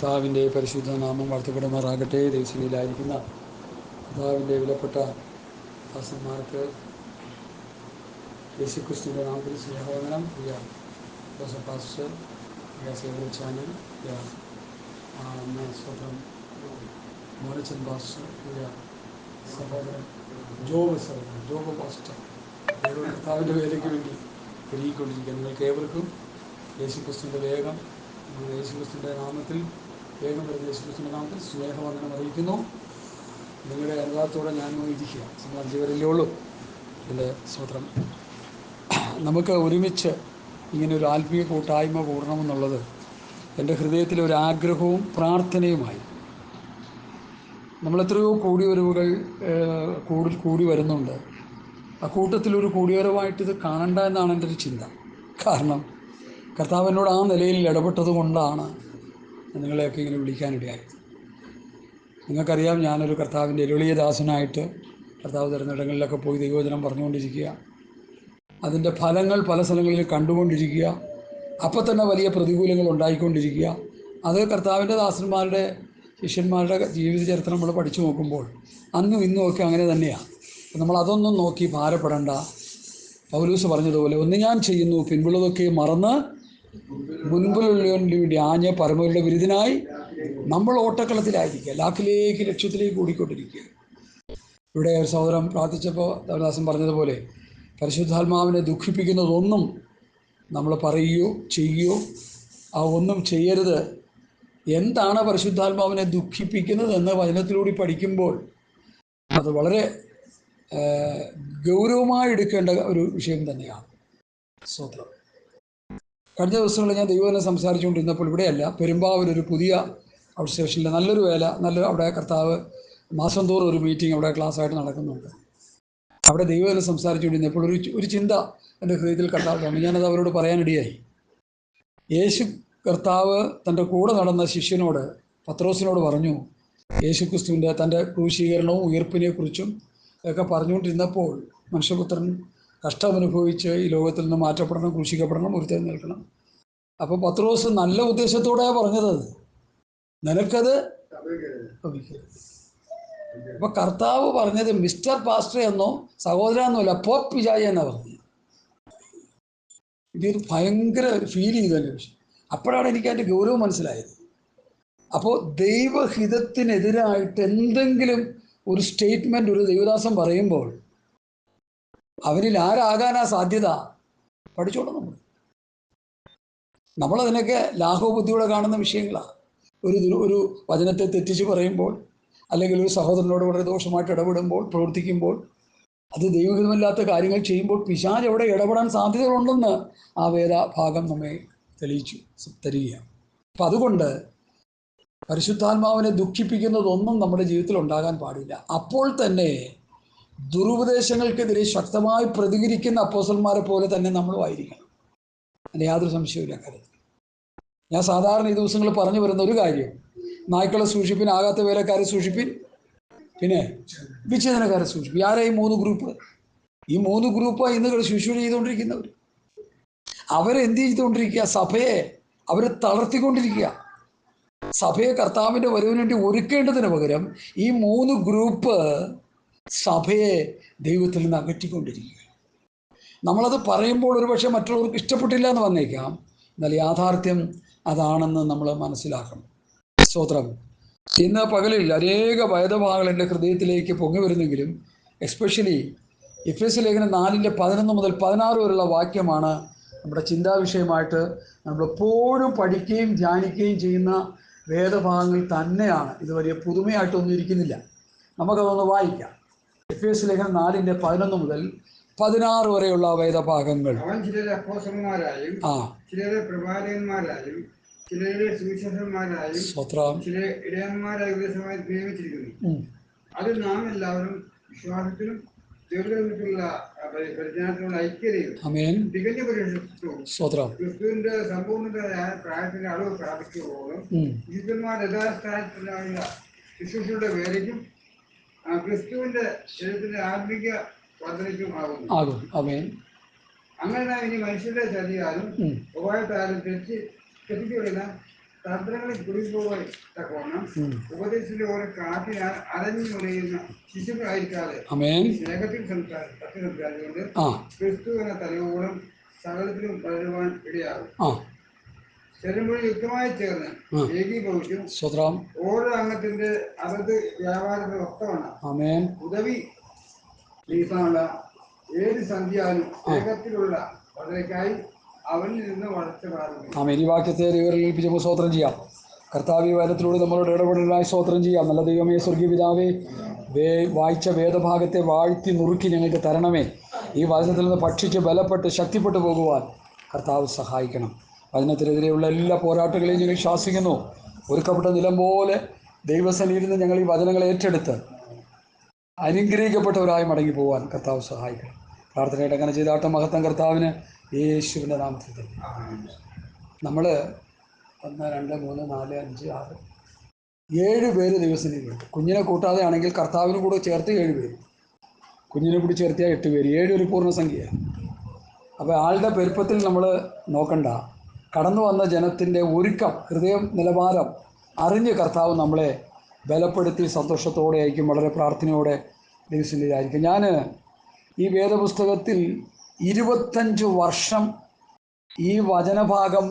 കർത്താവിൻ്റെ പരിശുദ്ധ നാമം വാഴ്ത്തപ്പെടുമാറാകട്ടെ. ദൈവസന്നിധിയിലായിരിക്കുന്ന കർത്താവിൻ്റെ വിലപ്പെട്ട ദാസന്മാർക്ക് യേശുക്രിസ്തുവിൻ്റെ നാമത്തിൽ സ്നേഹവന്ദനം. പ്രിയ ജോസഫ് പാസ്റ്റർ, പ്രിയ സേവന ചാനൽ, പ്രിയ സ്വന്തം മോനച്ചൻ പാസ്റ്റർ, പ്രിയ സഹോദരൻ ജോബ് പാസ്റ്റർ, കർത്താവിൻ്റെ വേലയ്ക്ക് വേണ്ടി ഒരുങ്ങിക്കൊണ്ടിരിക്കുക നിങ്ങൾക്ക് ഏവർക്കും യേശുക്രിസ്തുവിൻ്റെ യേശുക്രിസ്തുവിൻ്റെ നാമത്തിൽ വേഗം വരുന്ന യേശുക്രിസ്തുവിൻ്റെ നാമത്തിൽ സ്നേഹവന്ദനം അറിയിക്കുന്നു. നിങ്ങളുടെ അനുവാദത്തോടെ ഞാൻ ഇരിക്കുക. സമാധിവരല്ലേ ഉള്ളൂ. എൻ്റെ സ്തോത്രം. നമുക്ക് ഒരുമിച്ച് ഇങ്ങനെ ഒരു ആത്മീയ കൂട്ടായ്മ കൂടണമെന്നുള്ളത് എൻ്റെ ഹൃദയത്തിലെ ഒരു ആഗ്രഹവും പ്രാർത്ഥനയുമായി. നമ്മളെത്രയോ കൂടിവരവുകൾ കൂടി വരുന്നുണ്ട്. ആ കൂട്ടത്തിലൊരു കൂടിവരവായിട്ട് ഇത് കാണണ്ട എന്നാണ് എൻ്റെ ഒരു ചിന്ത. കാരണം കർത്താവിനോട് ആ നിലയിൽ ഇടപെട്ടത് കൊണ്ടാണ് നിങ്ങളെയൊക്കെ ഇങ്ങനെ വിളിക്കാനിടയായത്. നിങ്ങൾക്കറിയാം, ഞാനൊരു കർത്താവിൻ്റെ എളിയദാസനായിട്ട് കർത്താവ് തരുന്നിടങ്ങളിലൊക്കെ പോയി ദൈവവചനം പറഞ്ഞുകൊണ്ടിരിക്കുക, അതിൻ്റെ ഫലങ്ങൾ പല സ്ഥലങ്ങളിൽ കണ്ടുകൊണ്ടിരിക്കുക, അപ്പോൾ തന്നെ വലിയ പ്രതികൂലങ്ങൾ ഉണ്ടായിക്കൊണ്ടിരിക്കുക. അത് കർത്താവിൻ്റെ ദാസന്മാരുടെ ശിഷ്യന്മാരുടെ ജീവിത ചരിത്രം നമ്മൾ പഠിച്ചു നോക്കുമ്പോൾ അന്നും ഇന്നും ഒക്കെ അങ്ങനെ തന്നെയാണ്. നമ്മൾ അതൊന്നും നോക്കി ഭാരപ്പെടേണ്ട. പൗലോസ് പറഞ്ഞതുപോലെ, ഒന്ന് ഞാൻ ചെയ്യുന്നു, പിൻപുള്ളതൊക്കെ മറന്ന് മുൻപിലുള്ളവന് വേണ്ടി ആഞ്ഞ് പരമരുടെ വിരുദ്ധനായി നമ്മൾ ഓട്ടക്കളത്തിലായിരിക്കുക, ലാക്കിലേക്ക് ലക്ഷ്യത്തിലേക്ക് ഓടിക്കൊണ്ടിരിക്കുക. ഇവിടെ ഒരു സഹോദരൻ പ്രാർത്ഥിച്ചപ്പോൾ ദേവദാസൻ പറഞ്ഞതുപോലെ, പരിശുദ്ധാത്മാവിനെ ദുഃഖിപ്പിക്കുന്നതൊന്നും നമ്മൾ പറയുകയോ ചെയ്യുകയോ ആ ഒന്നും ചെയ്യരുത്. എന്താണ് പരിശുദ്ധാത്മാവിനെ ദുഃഖിപ്പിക്കുന്നത് എന്ന് വചനത്തിലൂടെ പഠിക്കുമ്പോൾ അത് വളരെ ഗൗരവമായി എടുക്കേണ്ട ഒരു വിഷയം തന്നെയാണ്. സ്തോത്രം. കഴിഞ്ഞ ദിവസങ്ങളിൽ ഞാൻ ദൈവത്തിനെ സംസാരിച്ചുകൊണ്ടിരുന്നപ്പോൾ ഇവിടെയല്ല, പെരുമ്പാവൂരൊരു പുതിയ ഔട്ട് സ്റ്റേഷനിൽ നല്ലൊരു അവിടെ കർത്താവ് മാസം തോറും ഒരു മീറ്റിംഗ് അവിടെ ക്ലാസ്സായിട്ട് നടക്കുന്നുണ്ട്. അവിടെ ദൈവത്തിനെ സംസാരിച്ചുകൊണ്ടിരുന്നപ്പോൾ ഒരു ചിന്ത എൻ്റെ ഹൃദയത്തിൽ കർത്താവ് തന്നു. ഞാനത് അവരോട് പറയാനിടയായി. യേശു കർത്താവ് തൻ്റെ കൂടെ നടന്ന ശിഷ്യനോട്, പത്രോസിനോട് പറഞ്ഞു, യേശുക്രിസ്തുവിൻ്റെ തൻ്റെ ക്രൂശീകരണവും ഉയർപ്പിനെക്കുറിച്ചും ഒക്കെ പറഞ്ഞുകൊണ്ടിരുന്നപ്പോൾ, മനുഷ്യപുത്രൻ കഷ്ടമനുഭവിച്ച് ഈ ലോകത്തിൽ നിന്ന് മാറ്റപ്പെടണം, ക്രൂശിക്കപ്പെടണം, ഉയർത്തെഴുന്നേൽക്കണം. അപ്പോൾ പത്രോസ് നല്ല ഉദ്ദേശത്തോടെയാണ് പറഞ്ഞത്, നിനക്കത് ഭവിക്കരുത്. അപ്പോൾ കർത്താവ് പറഞ്ഞത് മിസ്റ്റർ പാസ്റ്റർ എന്നോ സഹോദര എന്നല്ല, പോപ്പ് വിജായ എന്നാണ് പറഞ്ഞത്. ഇതൊരു ഭയങ്കര ഫീൽ ചെയ്തു എൻ്റെ വിഷയം. അപ്പോഴാണ് എനിക്ക് അതിൻ്റെ ഗൗരവം മനസ്സിലായത്. അപ്പോൾ ദൈവഹിതത്തിനെതിരായിട്ട് എന്തെങ്കിലും ഒരു സ്റ്റേറ്റ്മെൻറ്റ് ഒരു ദൈവദാസൻ പറയുമ്പോൾ അവനിൽ ആരാകാനാ സാധ്യത? പഠിച്ചോളാം. നമ്മളതിനൊക്കെ ലാഘവബുദ്ധിയോടെ കാണുന്ന വിഷയങ്ങളാണ്. ഒരു വചനത്തെ തെറ്റിച്ച് പറയുമ്പോൾ, അല്ലെങ്കിൽ ഒരു സഹോദരനോട് വളരെ ദോഷമായിട്ട് ഇടപെടുമ്പോൾ, പ്രവർത്തിക്കുമ്പോൾ, അത് ദൈവഹിതമില്ലാത്ത കാര്യങ്ങൾ ചെയ്യുമ്പോൾ പിശാച് അവിടെ ഇടപെടാൻ സാധ്യതകളുണ്ടെന്ന് ആ വേദഭാഗം നമ്മെ തരികയാണ്. അപ്പം അതുകൊണ്ട് പരിശുദ്ധാത്മാവിനെ ദുഃഖിപ്പിക്കുന്നതൊന്നും നമ്മുടെ ജീവിതത്തിൽ ഉണ്ടാകാൻ പാടില്ല. അപ്പോൾ തന്നെ ദുരുപദേശങ്ങൾക്കെതിരെ ശക്തമായി പ്രതികരിക്കുന്ന അപ്പോസ്തലന്മാരെ പോലെ തന്നെ നമ്മളും ആയിരിക്കണം. അതിന് യാതൊരു സംശയമില്ല കാര്യത്തിൽ. ഞാൻ സാധാരണ ഈ ദിവസങ്ങളിൽ പറഞ്ഞു വരുന്ന ഒരു കാര്യം, നായ്ക്കളെ സൂക്ഷിപ്പിൻ, ആകാത്ത വേലക്കാരെ സൂക്ഷിപ്പിൻ, പിന്നെ വിച്ഛേദനക്കാരെ സൂക്ഷിപ്പിൻ. ആരാ ഈ മൂന്ന് ഗ്രൂപ്പ്? ഈ മൂന്ന് ഗ്രൂപ്പാണ് ഇന്ന് ശുശ്രൂഷ ചെയ്തുകൊണ്ടിരിക്കുന്നവർ. അവരെന്ത് ചെയ്തുകൊണ്ടിരിക്കുക? സഭയെ അവർ തളർത്തിക്കൊണ്ടിരിക്കുക. സഭയെ കർത്താവിൻ്റെ വരവിന് വേണ്ടി ഒരുക്കേണ്ടതിന് പകരം ഈ മൂന്ന് ഗ്രൂപ്പ് സഭയെ ദൈവത്തിൽ നിന്ന് അകറ്റിക്കൊണ്ടിരിക്കുക. നമ്മളത് പറയുമ്പോൾ ഒരുപക്ഷെ മറ്റുള്ളവർക്ക് ഇഷ്ടപ്പെട്ടില്ല എന്ന് വന്നേക്കാം. എന്നാൽ യാഥാർത്ഥ്യം അതാണെന്ന് നമ്മൾ മനസ്സിലാക്കണം. സ്തോത്രം. ഇന്ന് പകലിൽ അനേക വേദഭാഗങ്ങൾ എൻ്റെ ഹൃദയത്തിലേക്ക് പൊങ്ങി വരുന്നെങ്കിലും എസ്പെഷ്യലി എഫേസ്യ ലേഖനം 4:11 മുതൽ 16 വരെയുള്ള വാക്യമാണ് നമ്മുടെ ചിന്താവിഷയമായിട്ട് നമ്മളെപ്പോഴും പഠിക്കുകയും ധ്യാനിക്കുകയും ചെയ്യുന്ന വേദഭാഗങ്ങൾ തന്നെയാണ്. ഇത് വലിയ പുതുമയായിട്ടൊന്നും ഇരിക്കുന്നില്ല. നമുക്കതൊന്ന് വായിക്കാം. എഫേസ്യ ലേഖനം 4:11 മുതൽ 16 വരെയുള്ള വേദഭാഗങ്ങൾ. അവൻ ചിലരെ അപ്പോസ്തലന്മാരായും ചിലരെ പ്രവാചകന്മാരായും ചിലരെ സുവിശേഷകന്മാരായും ചിലരെ ഇടയന്മാരായ ഉപദേശമായി നിയമിച്ചിരിക്കുന്നു. അത് നാം എല്ലാവരും വിശ്വാസത്തിലും ദൈവത്തിലുള്ള പരിജ്ഞാനത്തിലുള്ള ഐക്യതയും തികഞ്ഞ പരിശുദ്ധവും ക്രിസ്തുവിന്റെ സമ്പൂർണ്ണതയായ പ്രായത്തിന്റെ അളവ് പ്രാപിക്കുമ്പോഴും ശിഷ്യന്മാർ യഥാസ്ഥാനത്തിലുള്ള ശുശ്രൂഷയുടെ വേലയ്ക്കും ക്രിസ്തുവിന്റെ ശരീരത്തിന്റെ ആത്മിക വർദ്ധനയ്ക്കും ആകുന്നു. അങ്ങനെ നാം ഇനി മനുഷ്യരുടെ ചതിയാലും ഉപായത്താലും തെറ്റിച്ചുകൊള്ളുന്ന തന്ത്രങ്ങളിൽ കുടിപോകാൻ തക്കവണ്ണം ഉപദേശത്തിലെ ഓരോ കാറ്റിനാൽ അരഞ്ഞുറയുന്ന ശിശുക്കളായിരിക്കാതെ സ്നേഹത്തിൽ സംസാരിച്ചുകൊണ്ട് ക്രിസ്തു എന്ന തലയോളം സകലത്തിലും വളരുവാൻ ഇടയാകും. ചെല്ലുമ്പോൾ യുക്തമായി ചേർന്ന് ഏകീഭവിച്ചും ഓരോ അംഗത്തിന്റെ അതത് വ്യാപാരത്തിന് ഒത്തവണ്ണം ഉദവി നീക്കാനുള്ള ഏത് സന്ധ്യാലും വേഗത്തിലുള്ള പതിനേക്കായി അവനിൽ നിന്ന് വളർച്ച പ്രാപിക്കും. ഈ വാക്യത്തെ ദൈവം സ്തോത്രം ചെയ്യാം. കർത്താവ് ഈ വചനത്തിലൂടെ നമ്മളോട് ഇടപെടലായി സ്തോത്രം ചെയ്യാം. നല്ല ദൈവമേ, സ്വർഗീയ പിതാവേ, വായിച്ച വേദഭാഗത്തെ വാഴ്ത്തി നുറുക്കി ഞങ്ങൾക്ക് തരണമേ. ഈ വചനത്തിൽ നിന്ന് ഭക്ഷിച്ച് ബലപ്പെട്ട് ശക്തിപ്പെട്ടു പോകുവാൻ കർത്താവ് സഹായിക്കണം. വചനത്തിനെതിരെയുള്ള എല്ലാ പോരാട്ടങ്ങളെയും ഞങ്ങൾ ശാസിക്കുന്നു. ഒരുക്കപ്പെട്ട നിലം പോലെ ദൈവസന്നിധിയിൽ നിന്ന് ഞങ്ങൾ ഈ വചനങ്ങളെ ഏറ്റെടുത്ത് അനുഗ്രഹിക്കപ്പെട്ടവരായി മടങ്ങി പോകാൻ കർത്താവ് സഹായിക്കണം. പ്രാർത്ഥനയുടെ അങ്ങനെ ചെയ്താട്ട മഹത്വം കർത്താവിന് യേശുവിൻ്റെ നാമത്തിൽ തന്നെ. നമ്മൾ 1, 2, 3, 4, 5, 6, 7 പേര് ദൈവസന്നിധിയിലുണ്ട്. കുഞ്ഞിനെ കൂട്ടാതെ ആണെങ്കിൽ കർത്താവിന് കൂടെ ചേർത്ത് 7 പേര്, കുഞ്ഞിനെ കൂടി ചേർത്തിയാൽ 8 പേര്, 7 ഒരു പൂർണ്ണസംഖ്യയാണ്. അപ്പോൾ ആളുടെ പെരുപ്പത്തിൽ നമ്മൾ നോക്കണ്ട. കടന്നു വന്ന ജനത്തിൻ്റെ ഒരുക്കം, ഹൃദയം നിലവാരം അറിഞ്ഞ് കർത്താവ് നമ്മളെ ബലപ്പെടുത്തി സന്തോഷത്തോടെ ആയിരിക്കും, വളരെ പ്രാർത്ഥനയോടെ ദൈവസന്നിധിയിലായിരിക്കും. ഞാൻ ഈ വേദപുസ്തകത്തിൽ 25 വർഷം ഈ വചനഭാഗം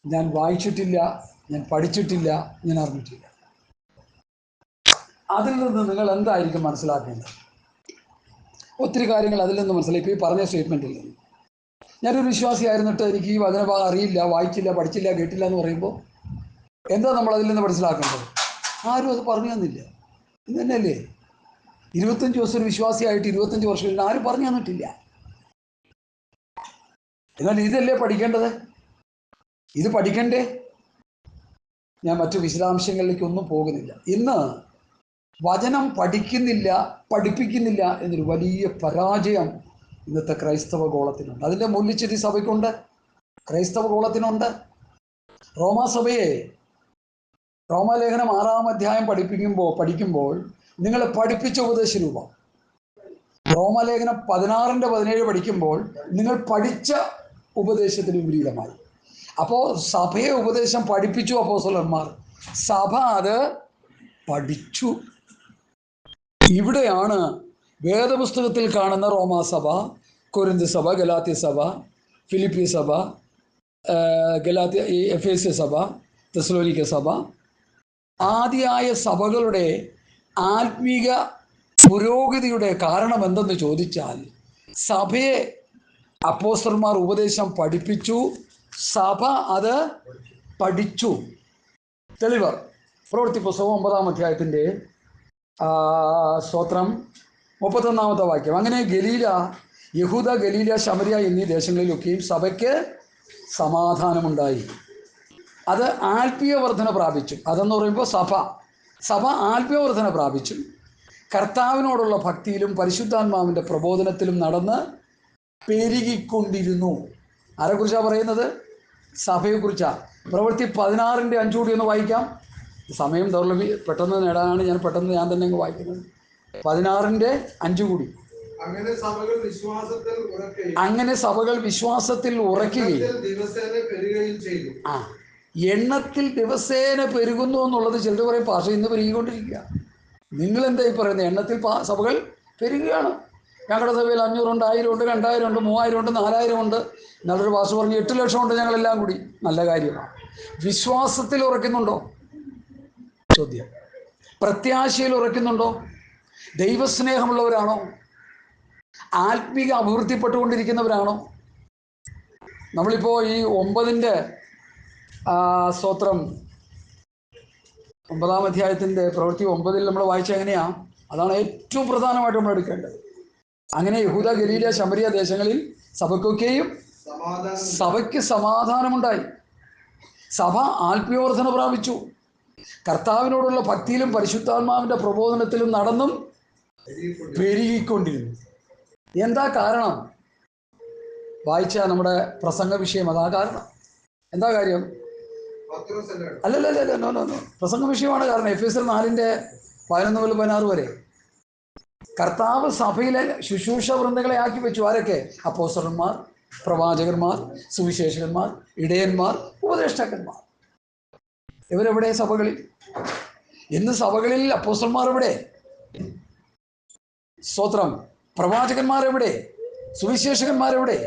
ഞാൻ വായിച്ചിട്ടില്ല, ഞാൻ പഠിച്ചിട്ടില്ല, ഞാൻ അറിഞ്ഞിട്ടില്ല. അതിൽ നിന്ന് നിങ്ങൾ എന്തായിരിക്കും മനസ്സിലാക്കേണ്ടത്? ഒത്തിരി കാര്യങ്ങൾ അതിൽ നിന്ന് മനസ്സിലായി. ഇപ്പോൾ ഈ പറഞ്ഞ സ്റ്റേറ്റ്മെൻറ്റിൽ നിന്ന് ഞാനൊരു വിശ്വാസിയായിരുന്നിട്ട് എനിക്ക് ഈ വചനഭാഗം അറിയില്ല, വായിച്ചില്ല, പഠിച്ചില്ല, കേട്ടില്ല എന്ന് പറയുമ്പോൾ എന്താ നമ്മൾ അതിൽ നിന്ന് മനസ്സിലാക്കേണ്ടത്? ആരും അത് പറഞ്ഞു തന്നില്ല. ഇന്ന് തന്നെയല്ലേ 25 ദിവസം ഒരു വിശ്വാസിയായിട്ട് 25 വർഷം ആരും പറഞ്ഞു തന്നിട്ടില്ല. എന്നാൽ ഇതല്ലേ പഠിക്കേണ്ടത്? ഇത് പഠിക്കണ്ടേ? ഞാൻ മറ്റു വിശദാംശങ്ങളിലേക്കൊന്നും പോകുന്നില്ല. ഇന്ന് വചനം പഠിക്കുന്നില്ല, പഠിപ്പിക്കുന്നില്ല എന്നൊരു വലിയ പരാജയം ഇന്നത്തെ ക്രൈസ്തവ ഗോളത്തിനുണ്ട്. അതിൻ്റെ മൂല്യച്യുതി സഭയ്ക്കുണ്ട്, ക്രൈസ്തവ ഗോളത്തിനുണ്ട്. റോമാസഭയെ റോമാലേഖനം 6-ാം അധ്യായം പഠിക്കുമ്പോൾ നിങ്ങളെ പഠിപ്പിച്ച ഉപദേശ രൂപം, റോമാലേഖനം 16-17 പഠിക്കുമ്പോൾ നിങ്ങൾ പഠിച്ച ഉപദേശത്തിന് വിപരീതമായി. അപ്പോൾ സഭയെ ഉപദേശം പഠിപ്പിച്ചു അപ്പോസ്തലന്മാർ, സഭ അത് പഠിച്ചു. ഇവിടെയാണ് വേദപുസ്തകത്തിൽ കാണുന്ന റോമാസഭ, കൊരിന്ത് സഭ, ഗലാത്യ സഭ, ഫിലിപ്പി സഭ, എഫേസ്യ സഭ, തെസ്സലോനിക്ക സഭ ആദിയായ സഭകളുടെ ആത്മീക പുരോഗതിയുടെ കാരണം എന്തെന്ന് ചോദിച്ചാൽ, സഭയെ അപ്പോസ്തലന്മാർ ഉപദേശം പഠിപ്പിച്ചു, സഭ അത് പഠിച്ചു. തെളിവ് പ്രവൃത്തി പുസ്തകം 9-ാം അധ്യായത്തിൻ്റെ സ്തോത്രം 31-ാമത്തെ വാക്യം. അങ്ങനെ ഗലീല, യഹൂദ, ഗലീല, ശമരിയ എന്നീ ദേശങ്ങളിലൊക്കെയും സഭയ്ക്ക് സമാധാനമുണ്ടായി. അത് ആത്മീയ വർധന പ്രാപിച്ചു. അതെന്ന് പറയുമ്പോൾ സഭ ആത്മീയ വർധന പ്രാപിച്ചു. കർത്താവിനോടുള്ള ഭക്തിയിലും പരിശുദ്ധാത്മാവിൻ്റെ പ്രബോധനത്തിലും നടന്ന് പെരുകിക്കൊണ്ടിരുന്നു. ആരെക്കുറിച്ചാണ് പറയുന്നത്? സഭയെക്കുറിച്ചാണ്. പ്രവൃത്തി 16-5 കൂടി ഒന്ന് വായിക്കാം. സമയം പെട്ടെന്ന് നേടാനാണ് ഞാൻ തന്നെ അങ്ങ് വായിക്കുന്നത്. 16-5 കൂടി. അങ്ങനെ സഭകൾ വിശ്വാസത്തിൽ ഉറയ്ക്കുകയും എണ്ണത്തിൽ ദിവസേന പെരുകുന്നു എന്നുള്ളത് ചിലർ പറയും, പാഷ ഇന്ന് പെരുകിക്കൊണ്ടിരിക്കുക. നിങ്ങളെന്തായി പറയുന്നത്? എണ്ണത്തിൽ സഭകൾ പെരുകുകയാണ്. ഞങ്ങളുടെ സഭയിൽ 500 ഉണ്ട്, 1000 ഉണ്ട്, 2000 ഉണ്ട്, 3000 ഉണ്ട്, 4000 ഉണ്ട്. നല്ലൊരു പാഷ പറഞ്ഞ് 8 ലക്ഷം ഉണ്ട് ഞങ്ങളെല്ലാം കൂടി. നല്ല കാര്യമാണ്. വിശ്വാസത്തിൽ ഉറയ്ക്കുന്നുണ്ടോ? ചോദ്യം. പ്രത്യാശയിൽ ഉറയ്ക്കുന്നുണ്ടോ? ദൈവസ്നേഹമുള്ളവരാണോ? ആത്മീക അഭിവൃദ്ധിപ്പെട്ടുകൊണ്ടിരിക്കുന്നവരാണോ? നമ്മളിപ്പോൾ ഈ 9-ന്റെ സ്തോത്രം 9-ാം അധ്യായത്തിൻ്റെ പ്രവൃത്തി 9-ൽ നമ്മൾ വായിച്ച എങ്ങനെയാണ്? അതാണ് ഏറ്റവും പ്രധാനമായിട്ട് നമ്മൾ എടുക്കേണ്ടത്. അങ്ങനെ യഹൂദ, ഗലീല, ശമരിയ ദേശങ്ങളിൽ സഭയ്ക്ക് സമാധാനമുണ്ടായി. സഭ ആത്മീയവർധന പ്രാപിച്ചു. കർത്താവിനോടുള്ള ഭക്തിയിലും പരിശുദ്ധാത്മാവിൻ്റെ പ്രബോധനത്തിലും നടന്നും പെരുകിക്കൊണ്ടിരുന്നു. എന്താ കാരണം? വായിച്ച നമ്മുടെ പ്രസംഗ വിഷയം അതാ കാരണം. എന്താ കാര്യം? അല്ലല്ല, നോ. പ്രസംഗ വിഷയമാണ് കാരണം. എഫേസ്യർ 4-11-16 വരെ കർത്താവ് സഭയിലെ ശുശ്രൂഷ വൃന്ദങ്ങളെ ആക്കി വെച്ചു. ആരൊക്കെ? അപ്പോസ്തലന്മാർ, പ്രവാചകന്മാർ, സുവിശേഷകന്മാർ, ഇടയന്മാർ, ഉപദേഷ്ടാക്കന്മാർ. ഇവരെവിടെ സഭകളിൽ? ഇന്ന് സഭകളിൽ അപ്പോസ്തലന്മാരെവിടെ? സ്തോത്രം. പ്രവാചകന്മാരെവിടെ? സുവിശേഷകന്മാരെവിടെ?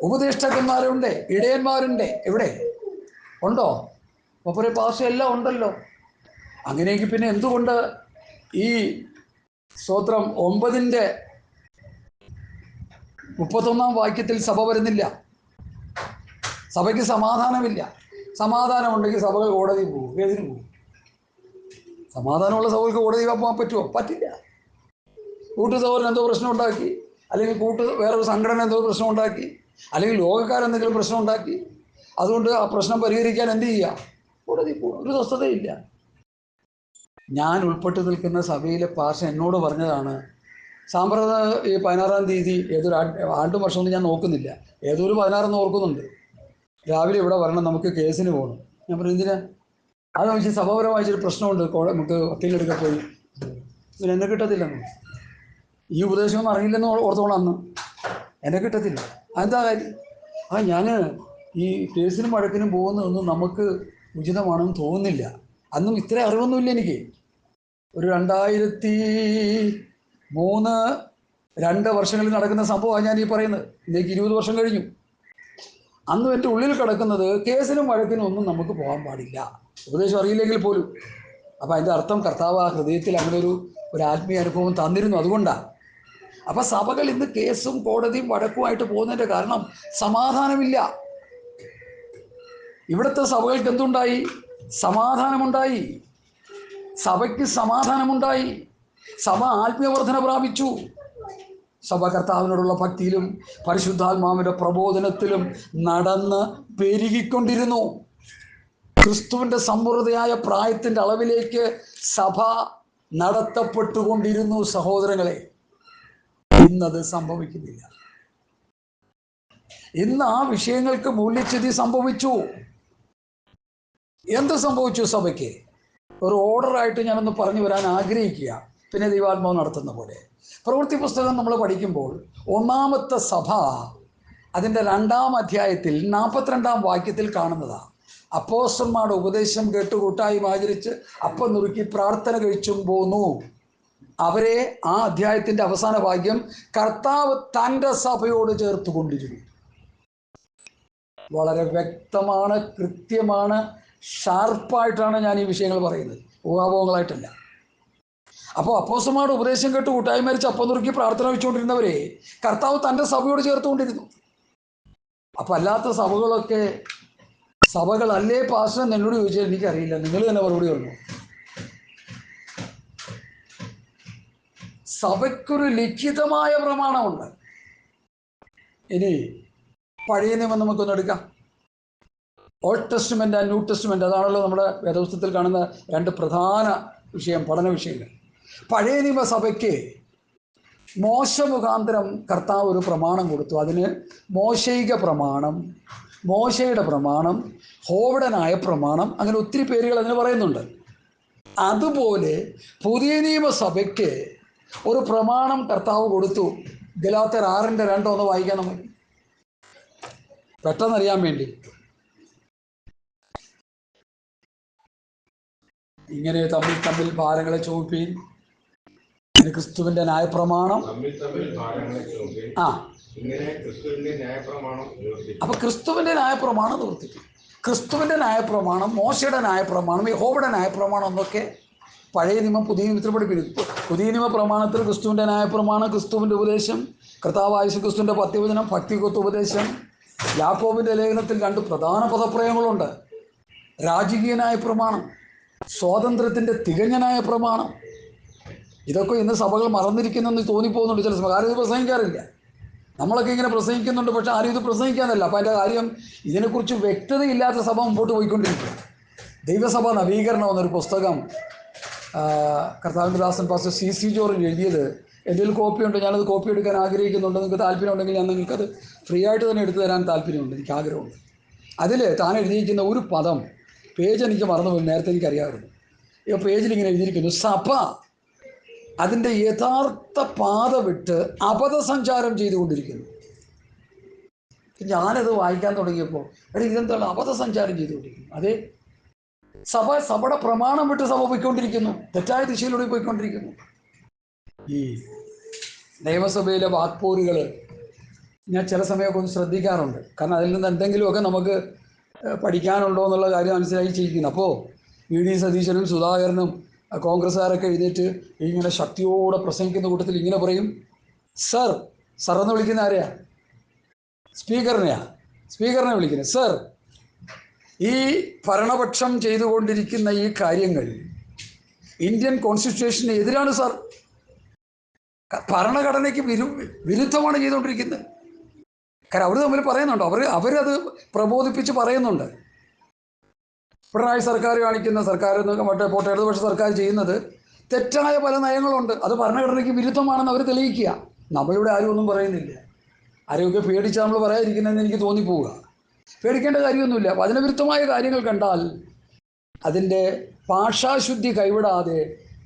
ഉപദേഷ്ടാക്കന്മാരുണ്ട്, ഇടയന്മാരുണ്ട്. എവിടെ? ഉണ്ടോ? അപ്പോൾ പാർശ്വ എല്ലാം ഉണ്ടല്ലോ. അങ്ങനെയെങ്കിൽ പിന്നെ എന്തുകൊണ്ട് ഈ സ്തോത്രം 9:31 സഭ വരുന്നില്ല? സഭയ്ക്ക് സമാധാനമില്ല. സമാധാനമുണ്ടെങ്കിൽ സഭകൾ കോടതി പോകും. ഏതിനു പോകും? സമാധാനമുള്ള സഭകൾക്ക് കോടതി പോകാൻ പറ്റുമോ? പറ്റില്ല. കൂട്ടുസഭയിൽ എന്തോ പ്രശ്നം ഉണ്ടാക്കി, അല്ലെങ്കിൽ വേറൊരു സംഘടന എന്തോ പ്രശ്നം ഉണ്ടാക്കി, അല്ലെങ്കിൽ ലോകക്കാരെന്തെങ്കിലും പ്രശ്നം ഉണ്ടാക്കി, അതുകൊണ്ട് ആ പ്രശ്നം പരിഹരിക്കാൻ എന്ത് ചെയ്യുക? കോടതി പോകും. ഒരു സ്വസ്ഥതയില്ല. ഞാൻ ഉൾപ്പെട്ട് നിൽക്കുന്ന സഭയിലെ പാർശ്വ എന്നോട് പറഞ്ഞതാണ്, സാമ്പ്രദായ ഈ 16-ാം തീയതി ഏതൊരു ആണ്ടും വർഷമൊന്നും ഞാൻ നോക്കുന്നില്ല, ഏതൊരു 16 ഓർക്കുന്നുണ്ട്, രാവിലെ ഇവിടെ വരണം, നമുക്ക് കേസിന് പോകണം. ഞാൻ പറഞ്ഞു എന്തിനാ? അത് വെച്ച് സഭാപരമായിട്ടൊരു പ്രശ്നമുണ്ട്, നമുക്ക് വക്കീലെടുക്കാൻ പോയി. പിന്നെ എന്നെ കിട്ടത്തില്ലെന്ന്, ഈ ഉപദേശമൊന്നും അറിയില്ലെന്ന് ഓർത്തോളാം. അന്ന് എന്നെ കിട്ടത്തില്ല. അതെന്താ കാര്യം? ഞാൻ ഈ കേസിനും വഴക്കിനും പോകുന്നതൊന്നും നമുക്ക് ഉചിതമാണെന്ന് തോന്നുന്നില്ല. അന്നും ഇത്ര അറിവൊന്നുമില്ല എനിക്ക്. ഒരു 2003-2 വർഷങ്ങളിൽ നടക്കുന്ന സംഭവമാണ് ഞാൻ ഈ പറയുന്നത്. ഇതിലേക്ക് 20 വർഷം കഴിഞ്ഞു. അന്നും എൻ്റെ ഉള്ളിൽ കിടക്കുന്നത് കേസിനും വഴക്കിനും ഒന്നും നമുക്ക് പോകാൻ പാടില്ല, ഉപദേശം അറിയില്ലെങ്കിൽ പോലും. അപ്പം അതിൻ്റെ അർത്ഥം കർത്താവ് ആ ഹൃദയത്തിൽ അങ്ങനെ ഒരു ആത്മീയ അനുഭവം തന്നിരുന്നു. അതുകൊണ്ടാണ്. അപ്പം സഭകൾ ഇന്ന് കേസും കോടതിയും വഴക്കുമായിട്ട് പോകുന്നതിൻ്റെ കാരണം സമാധാനമില്ല. ഇവിടുത്തെ സഭകൾക്ക് എന്തുണ്ടായി? സമാധാനമുണ്ടായി. സഭയ്ക്ക് സമാധാനമുണ്ടായി. സഭ ആത്മീയവർദ്ധന പ്രാപിച്ചു. സഭ കർത്താവിനോടുള്ള ഭക്തിയിലും പരിശുദ്ധാത്മാവിൻ്റെ പ്രബോധനത്തിലും നടന്ന് പെരുകിക്കൊണ്ടിരുന്നു. ക്രിസ്തുവിൻ്റെ സമ്പൂർണ്ണതയായ പ്രായത്തിൻ്റെ അളവിലേക്ക് സഭ നടത്തപ്പെട്ടുകൊണ്ടിരുന്നു. സഹോദരങ്ങളെ, ഇന്നത് സംഭവിക്കുന്നില്ല. ഇന്ന് ആ വിഷയങ്ങൾക്ക് മൂല്യച്യുതി സംഭവിച്ചു. എന്ത് സംഭവിച്ചു? സഭയ്ക്ക് ഒരു ഓർഡറായിട്ട് ഞാനൊന്ന് പറഞ്ഞു വരാൻ ആഗ്രഹിക്കുക, പിന്നെ ദൈവാത്മാവ് നടത്തുന്ന പോലെ. പ്രവൃത്തി പുസ്തകം നമ്മൾ പഠിക്കുമ്പോൾ ഒന്നാമത്തെ സഭ അതിൻ്റെ 2-ാം അധ്യായത്തിൽ 42-ാം വാക്യത്തിൽ കാണുന്നതാണ്. അപ്പോസ്തലന്മാരുടെ ഉപദേശം കേട്ട് കൂട്ടായി ആചരിച്ച് അപ്പം നുറുക്കി പ്രാർത്ഥന കഴിച്ചും പോന്നു. അവരെ ആ അധ്യായത്തിൻ്റെ അവസാന വാക്യം കർത്താവ് തൻ്റെ സഭയോട് ചേർത്ത് കൊണ്ടിരുന്നു. വളരെ വ്യക്തമാണ്, കൃത്യമാണ്, ഷാർപ്പായിട്ടാണ് ഞാൻ ഈ വിഷയങ്ങൾ പറയുന്നത്, ഊഹാപോഹങ്ങളായിട്ടല്ല. അപ്പോൾ അപ്പോസ്തലന്മാരുടെ ഉപദേശം കേട്ട് കൂട്ടായി മരിച്ച് അപ്പം നുറുക്കി പ്രാർത്ഥന വെച്ചുകൊണ്ടിരുന്നവരെ കർത്താവ് തൻ്റെ സഭയോട് ചേർത്തുകൊണ്ടിരുന്നു. അപ്പം അല്ലാത്ത സഭകളല്ലേ പാസ്റ്റർ എന്നോട് ചോദിച്ചാൽ എനിക്കറിയില്ല, നിങ്ങൾ തന്നെ മറുപടി പറഞ്ഞു. സഭയ്ക്കൊരു ലിഖിതമായ പ്രമാണമുണ്ട്. ഇനി പഴയ നിയമം നമുക്കൊന്ന് എടുക്കാം. Old testament and new testament, അതാണല്ലോ നമ്മുടെ വേദപുസ്തകത്തിൽ കാണുന്ന 2 പ്രധാന പഠന വിഷയങ്ങൾ. പഴയ നിയമസഭയ്ക്ക് മോശ മുഖാന്തരം കർത്താവ് ഒരു പ്രമാണം കൊടുത്തു. അതിന് മോശൈക പ്രമാണം, മോശയുടെ പ്രമാണം, ഹോവടനായ പ്രമാണം, അങ്ങനെ ഒത്തിരി പേരുകൾ അതിന് പറയുന്നുണ്ട്. അതുപോലെ പുതിയ നിയമസഭയ്ക്ക് ഒരു പ്രമാണം കർത്താവ് കൊടുത്തു. ഗലാത്യർ 6:2 ഒന്ന് വായിക്കാൻ നമുക്ക് പെട്ടെന്നറിയാൻ വേണ്ടി. ഇങ്ങനെ തമ്മിൽ ഭാരങ്ങളെ ചുമപ്പീൻ, ക്രിസ്തുവിന്റെ ന്യായപ്രമാണം. അപ്പൊ ക്രിസ്തുവിന്റെ ന്യായപ്രമാണം നിവർത്തിക്കും. ക്രിസ്തുവിന്റെ ന്യായപ്രമാണം, മോശയുടെ ന്യായപ്രമാണം, യഹോവയുടെ ന്യായപ്രമാണം എന്നൊക്കെ പഴയ നിയമം പുതിയ നിയമത്തിൽ പഠിപ്പിക്കുന്നു. പുതിയ നിയമ പ്രമാണത്തിൽ ക്രിസ്തുവിന്റെ ന്യായപ്രമാണം, ക്രിസ്തുവിന്റെ ഉപദേശം, കർത്താവായ ക്രിസ്തുവിന്റെ പത്യവചനം, ഭക്തികൊത്ത് ഉപദേശം. യാക്കോബിന്റെ ലേഖനത്തിൽ 2 പ്രധാന പദപ്രയോഗങ്ങളുണ്ട്: രാജകീയ ന്യായപ്രമാണം, സ്വാതന്ത്ര്യത്തിന്റെ തികഞ്ഞ ന്യായപ്രമാണം. ഇതൊക്കെ ഇന്ന് സഭകൾ മറന്നിരിക്കുന്നെന്ന് തോന്നിപ്പോകുന്നുണ്ട് ചില സഭ. ആരും ഇത് പ്രസംഗിക്കാറില്ല. നമ്മളൊക്കെ ഇങ്ങനെ പ്രസംഗിക്കുന്നുണ്ട്, പക്ഷെ ആരും ഇത് പ്രസംഗിക്കാനല്ല. അപ്പം അതിൻ്റെ കാര്യം, ഇതിനെക്കുറിച്ച് വ്യക്തതയില്ലാത്ത സഭ മുമ്പോട്ട് പോയിക്കൊണ്ടിരിക്കുക. ദൈവസഭ നവീകരണം എന്നൊരു പുസ്തകം കർത്താവിൻ്റെ ദാസൻ പാസ്റ്റർ C.C. ജോർജ് എഴുതിയത് എൻ്റെ കയ്യിൽ കോപ്പിയുണ്ട്. ഞാനത് കോപ്പി എടുക്കാൻ ആഗ്രഹിക്കുന്നുണ്ട്. നിങ്ങൾക്ക് താല്പര്യമുണ്ടെങ്കിൽ ഞാൻ നിങ്ങൾക്കത് ഫ്രീ ആയിട്ട് തന്നെ എടുത്തു തരാൻ താല്പര്യമുണ്ട്, എനിക്ക് ആഗ്രഹമുണ്ട്. അതിൽ താൻ എഴുതിയിരിക്കുന്ന ഒരു പദം, പേജ് എനിക്ക് മറന്നുപോയി, നേരത്തെ എനിക്കറിയാമായിരുന്നു. ഈ പേജിൽ ഇങ്ങനെ എഴുതിയിരിക്കുന്നു: സഭ അതിൻ്റെ യഥാർത്ഥ പാത വിട്ട് അബദ്ധസഞ്ചാരം ചെയ്തുകൊണ്ടിരിക്കുന്നു. ഞാനത് വായിക്കാൻ തുടങ്ങിയപ്പോൾ ഇതെന്താണ് അബദ്ധസഞ്ചാരം ചെയ്തുകൊണ്ടിരിക്കുന്നു. അതേ, സഭയുടെ പ്രമാണം വിട്ട് സഭ പോയിക്കൊണ്ടിരിക്കുന്നു, തെറ്റായ ദിശയിലൂടെ പോയിക്കൊണ്ടിരിക്കുന്നു. ഈ നിയമസഭയിലെ വാക്പോരുകൾ ഞാൻ ചില സമയമൊക്കെ ഒന്ന് ശ്രദ്ധിക്കാറുണ്ട്. കാരണം അതിൽ നിന്ന് എന്തെങ്കിലുമൊക്കെ നമുക്ക് പഠിക്കാനുണ്ടോ എന്നുള്ള കാര്യം മനസ്സിലാക്കിയിരിക്കുന്നു. അപ്പോൾ വി.ഡി. സതീശനും സുധാകരനും കോൺഗ്രസ്സുകാരൊക്കെ എഴുന്നേറ്റ് ഇങ്ങനെ ശക്തിയോടെ പ്രസംഗിക്കുന്ന കൂട്ടത്തിൽ ഇങ്ങനെ പറയും, സർ എന്ന് വിളിക്കുന്ന ആരെയാ? സ്പീക്കറിനെ വിളിക്കുന്നത്. സർ, ഈ ഭരണപക്ഷം ചെയ്തുകൊണ്ടിരിക്കുന്ന ഈ കാര്യങ്ങൾ ഇന്ത്യൻ കോൺസ്റ്റിറ്റ്യൂഷന് എതിരാണ് സർ, ഭരണഘടനയ്ക്ക് വിരുദ്ധമാണ് ചെയ്തുകൊണ്ടിരിക്കുന്നത്. കാരണം അവർ തമ്മിൽ പറയുന്നുണ്ട്, അവരത് പ്രബോധിപ്പിച്ച് പറയുന്നുണ്ട്. പിണറായി സർക്കാർ കാണിക്കുന്ന, പോട്ടെ ഇടതുപക്ഷ സർക്കാർ ചെയ്യുന്നത് തെറ്റായ പല നയങ്ങളുണ്ട്, അത് ഭരണഘടനയ്ക്ക് വിരുദ്ധമാണെന്ന് അവർ തെളിയിക്കുക. നമ്മളിവിടെ ആരും ഒന്നും പറയുന്നില്ല. ആരെയൊക്കെ പേടിച്ചാൽ നമ്മൾ പറയാതിരിക്കുന്നതെന്ന് എനിക്ക് തോന്നിപ്പോവുക. പേടിക്കേണ്ട കാര്യമൊന്നുമില്ല. വചനവിരുദ്ധമായ കാര്യങ്ങൾ കണ്ടാൽ അതിൻ്റെ ഭാഷാശുദ്ധി കൈവിടാതെ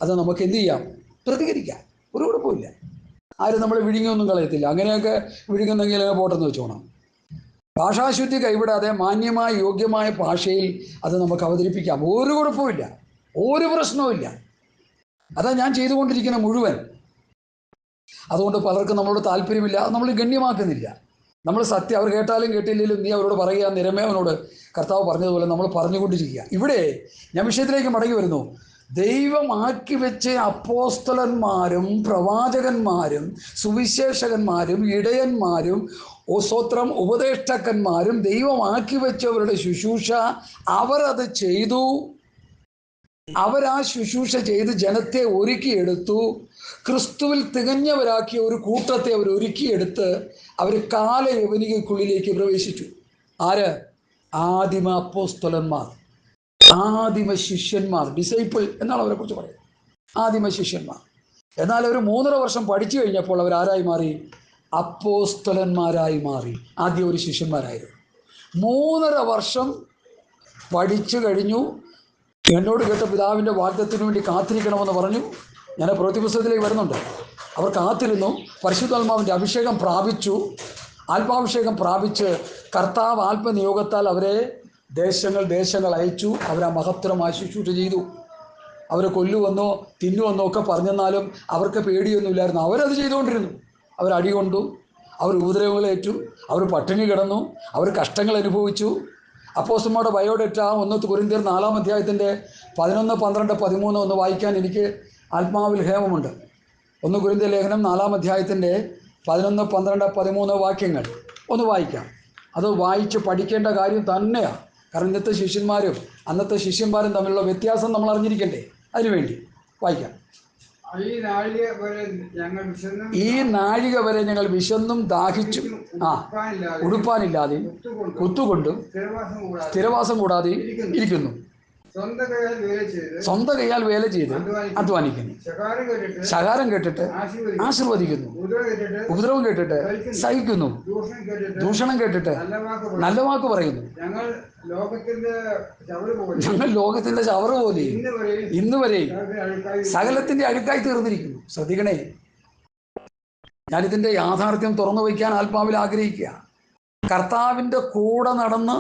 അത് നമുക്ക് എന്ത് ചെയ്യാം? പ്രതികരിക്കാം. ഒരു കുഴപ്പമില്ല. ആരും നമ്മളെ വിഴുങ്ങിയൊന്നും കളയത്തില്ല. അങ്ങനെയൊക്കെ വിഴുങ്ങുന്നെങ്കിൽ പോട്ടെന്ന് വെച്ചോണം. ഭാഷാശുദ്ധി കൈവിടാതെ മാന്യമായ യോഗ്യമായ ഭാഷയിൽ അത് നമുക്ക് അവതരിപ്പിക്കാം. ഒരു കുഴപ്പമില്ല, ഒരു പ്രശ്നവുമില്ല. അതാ ഞാൻ ചെയ്തുകൊണ്ടിരിക്കുന്ന മുഴുവൻ. അതുകൊണ്ട് പലർക്കും നമ്മളോട് താല്പര്യമില്ല, നമ്മൾ ഗണ്യമാക്കുന്നില്ല. നമ്മൾ സത്യം അവർ കേട്ടാലും കേട്ടില്ലെങ്കിലും നീ അവരോട് പറയുക, നിരമേവനോട് കർത്താവ് പറഞ്ഞതുപോലെ നമ്മൾ പറഞ്ഞുകൊണ്ടിരിക്കുക. ഇവിടെ ഞാൻ വിഷയത്തിലേക്ക് മടങ്ങി വരുന്നു. ദൈവമാക്കി വെച്ച് അപ്പോസ്തലന്മാരും പ്രവാചകന്മാരും സുവിശേഷകന്മാരും ഇടയന്മാരും സ്തോത്രം ഉപദേഷ്ടാക്കന്മാരും ദൈവമാക്കി വെച്ചവരുടെ ശുശ്രൂഷ അവരത് ചെയ്തു. അവരാ ശുശ്രൂഷ ചെയ്ത് ജനത്തെ ഒരുക്കിയെടുത്തു. ക്രിസ്തുവിൽ തികഞ്ഞവരാക്കിയ ഒരു കൂട്ടത്തെ അവർ ഒരുക്കിയെടുത്ത് അവർ കാലയവനികയ്ക്കുള്ളിലേക്ക് പ്രവേശിച്ചു. ആര്? ആദിമ അപ്പോസ്തലന്മാർ, ആദിമ ശിഷ്യന്മാർ, ഡിസൈപ്പിൾ എന്നാണ് അവരെ കുറിച്ച് പറയുന്നത്. ആദിമ ശിഷ്യന്മാർ. എന്നാൽ അവർ 3.5 വർഷം പഠിച്ചു കഴിഞ്ഞപ്പോൾ അവർ ആരായി മാറി? അപ്പോസ്തലന്മാരായി മാറി. ആദ്യം ഒരു ശിഷ്യന്മാരായിരുന്നു. 3.5 വർഷം പഠിച്ചു കഴിഞ്ഞു. എന്നോട് കേട്ട പിതാവിൻ്റെ വാഗ്ദത്തത്തിനു വേണ്ടി കാത്തിരിക്കണമെന്ന് പറഞ്ഞു. ഞാൻ പ്രവൃത്തി പുസ്തകത്തിലേക്ക് വരുന്നുണ്ട്. അവർ കാത്തിരുന്നു. പരിശുദ്ധാത്മാവിൻ്റെ അഭിഷേകം പ്രാപിച്ചു. ആത്മാഭിഷേകം പ്രാപിച്ച് കർത്താവ് ആത്മനിയോഗത്താൽ അവരെ ദേശങ്ങൾ അയച്ചു. അവരാ മഹത്തരമായ ശുശ്രൂഷ ചെയ്തു. അവരെ കൊല്ലുവെന്നോ തിന്നുവെന്നോ ഒക്കെ പറഞ്ഞെന്നാലും അവർക്ക് പേടിയൊന്നുമില്ലായിരുന്നു. അവരത് ചെയ്തുകൊണ്ടിരുന്നു. അവരടി കൊണ്ടു, അവർ ഉപദ്രവങ്ങളേറ്റു, അവർ പട്ടിണി കിടന്നു, അവർ കഷ്ടങ്ങൾ അനുഭവിച്ചു. അപ്പോസ്തലന്മാരുടെ ബയോഡേറ്റ 1 കൊരിന്ത്യർ 4-ാം അധ്യായത്തിൻ്റെ 11, 12, 13 ഒന്ന് വായിക്കാൻ എനിക്ക് ആത്മാവിൽ ഹേമമുണ്ട്. 1 കൊരിന്ത്യർ ലേഖനം 4-ാം അധ്യായത്തിൻ്റെ 11, 12, 13 വാക്യങ്ങൾ ഒന്ന് വായിക്കാം. അത് വായിച്ച് പഠിക്കേണ്ട കാര്യം തന്നെയാണ്. കാരണം ഇന്നത്തെ ശിഷ്യന്മാരും അന്നത്തെ ശിഷ്യന്മാരും തമ്മിലുള്ള വ്യത്യാസം നമ്മൾ അറിഞ്ഞിരിക്കണ്ടേ? അതിനുവേണ്ടി വായിക്കാം. ഈ നാഴിക വരെ ഞങ്ങൾ വിശന്നും ദാഹിച്ചും ഉടുപ്പാനില്ലാതെയും കുത്തുകൊണ്ടും സ്ഥിരവാസം കൂടാതെയും ഇരിക്കുന്നു. സ്വന്തം കൈയാൽ വേല ചെയ്ത് അധ്വാനിക്കുന്നു. ശകാരം കേട്ടിട്ട് ആശീർവദിക്കുന്നു. ഉപദ്രവം കേട്ടിട്ട് സഹിക്കുന്നു. ദൂഷണം കേട്ടിട്ട് നല്ല വാക്ക് പറയുന്നു. ഞങ്ങൾ ലോകത്തിന്റെ ചവറ് പോലെ ഇന്ന് വരെയും സകലത്തിന്റെ അഴുക്കായി തീർന്നിരിക്കുന്നു. ശ്രദ്ധിക്കണേ, ഞാനിതിന്റെ യാഥാർത്ഥ്യം തുറന്നു വയ്ക്കാൻ ആത്മാവിൽ ആഗ്രഹിക്കുക. കർത്താവിൻ്റെ കൂടെ നടന്ന്,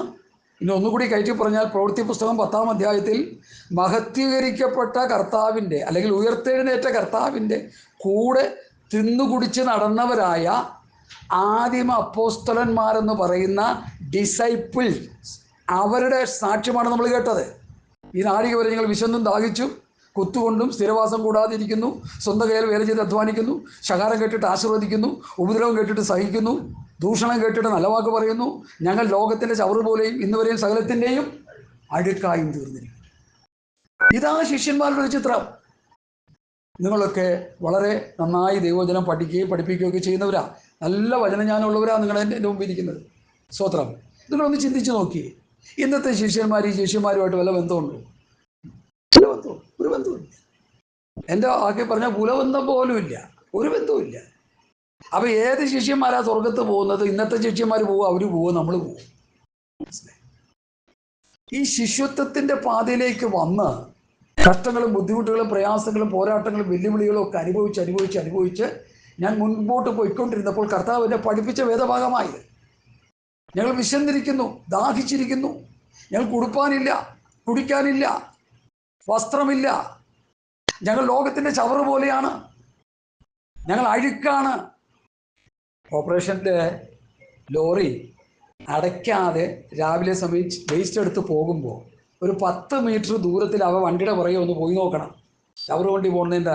ഇനി ഒന്നുകൂടി കയറ്റി പറഞ്ഞാൽ പ്രവൃത്തി പുസ്തകം 10-ാം അധ്യായത്തിൽ മഹത്വീകരിക്കപ്പെട്ട കർത്താവിൻ്റെ അല്ലെങ്കിൽ ഉയർത്തെഴുന്നേറ്റ കർത്താവിൻ്റെ കൂടെ തിന്നുകുടിച്ച് നടന്നവരായ ആദിമ അപ്പോസ്തലന്മാരെന്ന് പറയുന്ന ഡിസൈപ്പിൾസ്, അവരുടെ സാക്ഷ്യമാണ് നമ്മൾ കേട്ടത്. ഈ നാഴിക വരെ ഞങ്ങൾ വിശന്നും ദാഹിച്ചും കുത്തുകൊണ്ടും സ്ഥിരവാസം കൂടാതെ ഇരിക്കുന്നു. സ്വന്തം കയ്യിൽ വേല ചെയ്ത് അധ്വാനിക്കുന്നു. ശകാരം കേട്ടിട്ട് ആശീർവദിക്കുന്നു. ഉപദ്രവം കേട്ടിട്ട് സഹിക്കുന്നു. ദൂഷണം കേട്ടിട്ട് നല്ല വാക്ക് പറയുന്നു. ഞങ്ങൾ ലോകത്തിൻ്റെ ചവറ് പോലെയും ഇന്നുവരെയും സകലത്തിൻ്റെയും അഴുക്കായും തീർന്നിരിക്കുന്നു. ഇതാ ശിഷ്യന്മാരുടെ ഒരു ചിത്രം. നിങ്ങളൊക്കെ വളരെ നന്നായി ദൈവവചനം പഠിക്കുകയും പഠിപ്പിക്കുകയൊക്കെ ചെയ്യുന്നവരാ, നല്ല വചനജ്ഞാനമുള്ളവരാ നിങ്ങളുടെ എൻ്റെ മുമ്പിൽ ഇരിക്കുന്നത്. സ്തോത്രം. നിങ്ങളൊന്ന് ചിന്തിച്ച് നോക്കിയേ, ഇന്നത്തെ ശിഷ്യന്മാർ ഈ ശിഷ്യന്മാരുമായിട്ട് വല്ല ബന്ധമുണ്ടോ? ഒരു ബന്ധവുമില്ല. എൻ്റെ ആക്കി പറഞ്ഞ കുലബന്ധം പോലും ഇല്ല, ഒരു ബന്ധവുമില്ല. അപ്പോൾ ഏത് ശിഷ്യന്മാരാ സ്വർഗത്ത് പോകുന്നത്? ഇന്നത്തെ ശിഷ്യന്മാർ പോവുക, അവർ പോവുക, നമ്മൾ പോവും. ഈ ശിഷ്യത്വത്തിൻ്റെ പാതയിലേക്ക് വന്ന് കഷ്ടങ്ങളും ബുദ്ധിമുട്ടുകളും പ്രയാസങ്ങളും പോരാട്ടങ്ങളും വെല്ലുവിളികളും ഒക്കെ അനുഭവിച്ച് ഞാൻ മുൻപോട്ട് പോയിക്കൊണ്ടിരുന്നപ്പോൾ കർത്താവ് എന്നെ പഠിപ്പിച്ച വേദഭാഗമായത്. ഞങ്ങൾ വിശന്നിരിക്കുന്നു, ദാഹിച്ചിരിക്കുന്നു, ഞങ്ങൾക്ക് ഉടുപ്പാനില്ല, കുടിക്കാനില്ല, വസ്ത്രമില്ല, ഞങ്ങൾ ലോകത്തിൻ്റെ ചവറ് പോലെയാണ്, ഞങ്ങൾ അഴുക്കാണ്. കോർപ്പറേഷൻ്റെ ലോറി അടയ്ക്കാതെ രാവിലെ സമയം വേസ്റ്റ് എടുത്ത് പോകുമ്പോൾ ഒരു 10 മീറ്റർ ദൂരത്തിൽ അവ വണ്ടിയുടെ പുറകെ ഒന്ന് പോയി നോക്കണം. ചവറ് വണ്ടി പോകുന്നതിൻ്റെ